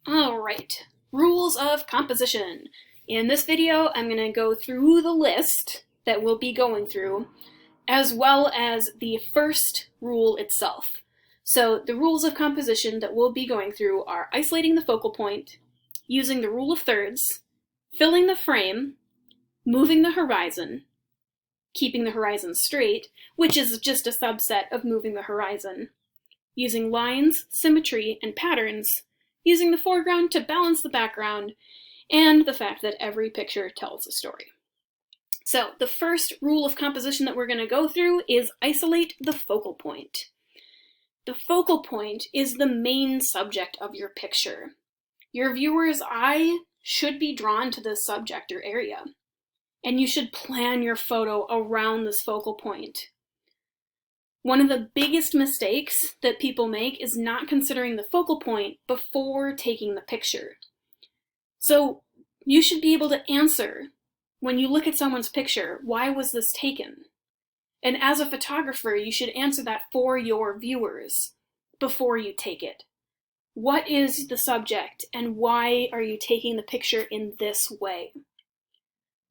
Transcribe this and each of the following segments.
Alright, rules of composition. In this video, I'm going to go through the list that we'll be going through, as well as the first rule itself. So the rules of composition that we'll be going through are isolating the focal point, using the rule of thirds, filling the frame, moving the horizon, keeping the horizon straight, which is just a subset of moving the horizon, using lines, symmetry, and patterns, using the foreground to balance the background, and the fact that every picture tells a story. So the first rule of composition that we're going to go through is isolate the focal point. The focal point is the main subject of your picture. Your viewer's eye should be drawn to this subject or area, and you should plan your photo around this focal point. One of the biggest mistakes that people make is not considering the focal point before taking the picture. So you should be able to answer when you look at someone's picture, why was this taken? And as a photographer, you should answer that for your viewers before you take it. What is the subject and why are you taking the picture in this way?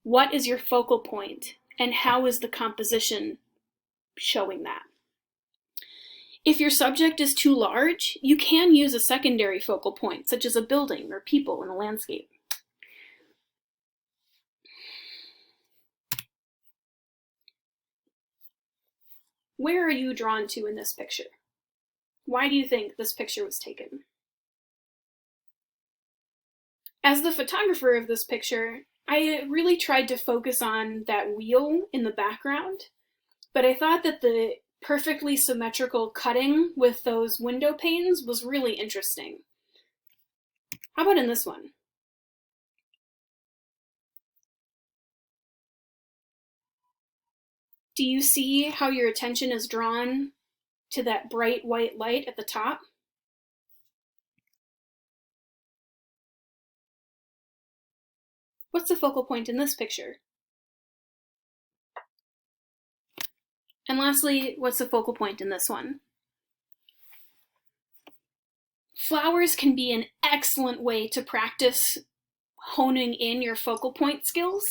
What is your focal point and how is the composition showing that? If your subject is too large, you can use a secondary focal point, such as a building or people in a landscape. Where are you drawn to in this picture? Why do you think this picture was taken? As the photographer of this picture, I really tried to focus on that wheel in the background, but I thought that the perfectly symmetrical cutting with those window panes was really interesting. How about in this one? Do you see how your attention is drawn to that bright white light at the top? What's the focal point in this picture? And lastly, what's the focal point in this one? Flowers can be an excellent way to practice honing in your focal point skills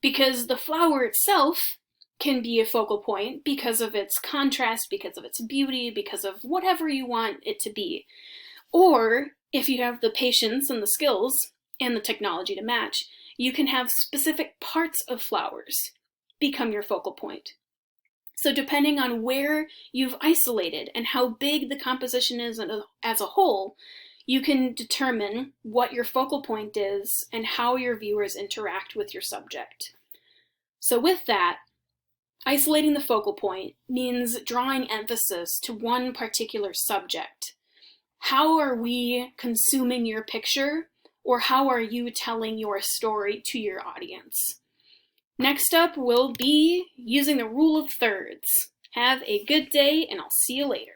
because the flower itself can be a focal point because of its contrast, because of its beauty, because of whatever you want it to be. Or if you have the patience and the skills and the technology to match, you can have specific parts of flowers become your focal point. So depending on where you've isolated and how big the composition is as a whole, you can determine what your focal point is and how your viewers interact with your subject. So with that, isolating the focal point means drawing emphasis to one particular subject. How are we consuming your picture, or how are you telling your story to your audience? Next up will be using the rule of thirds. Have a good day, and I'll see you later.